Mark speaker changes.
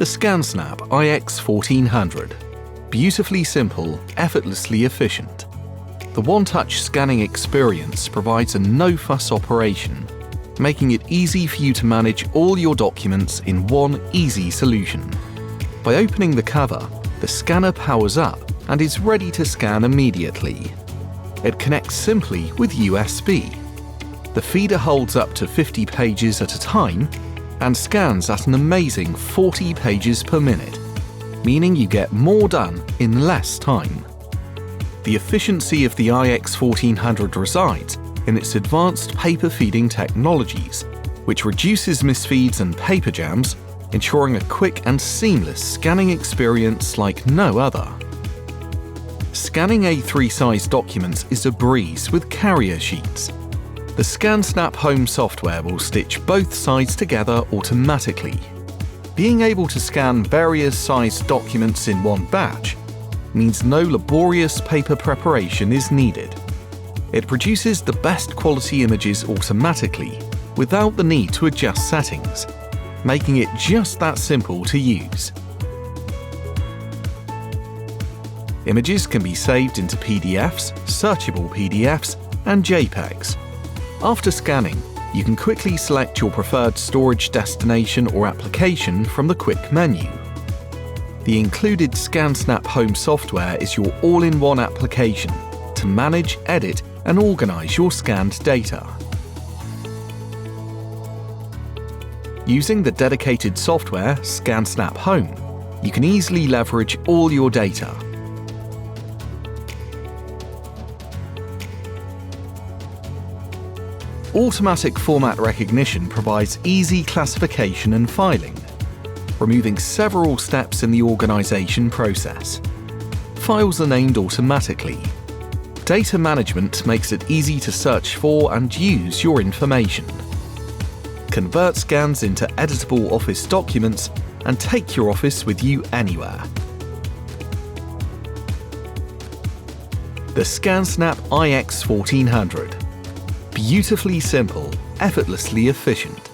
Speaker 1: ScanSnap iX1400. Beautifully simple, effortlessly efficient. The one-touch scanning experience provides a no-fuss operation, making it easy for you to manage all your documents in one easy solution. By opening the cover, the scanner powers up and is ready to scan immediately. It connects simply with USB. The feeder holds up to 50 pages at a time and scans at an amazing 40 pages per minute, meaning you get more done in less time. The efficiency of the iX1400 resides in its advanced paper feeding technologies, which reduces misfeeds and paper jams, ensuring a quick and seamless scanning experience like no other. Scanning A3 size documents is a breeze with carrier sheets. The ScanSnap Home software will stitch both sides together automatically. Being able to scan various sized documents in one batch means no laborious paper preparation is needed. It produces the best quality images automatically without the need to adjust settings, making it just that simple to use. Images can be saved into PDFs, searchable PDFs, and JPEGs. After scanning, you can quickly select your preferred storage destination or application from the quick menu. The included ScanSnap Home software is your all-in-one application to manage, edit, and organize your scanned data. Using the dedicated software ScanSnap Home, you can easily leverage all your data. Automatic format recognition provides easy classification and filing, removing several steps in the organization process. Files are named automatically. Data management makes it easy to search for and use your information. Convert scans into editable Office documents and take your Office with you anywhere. The ScanSnap iX1400. Beautifully simple, effortlessly efficient.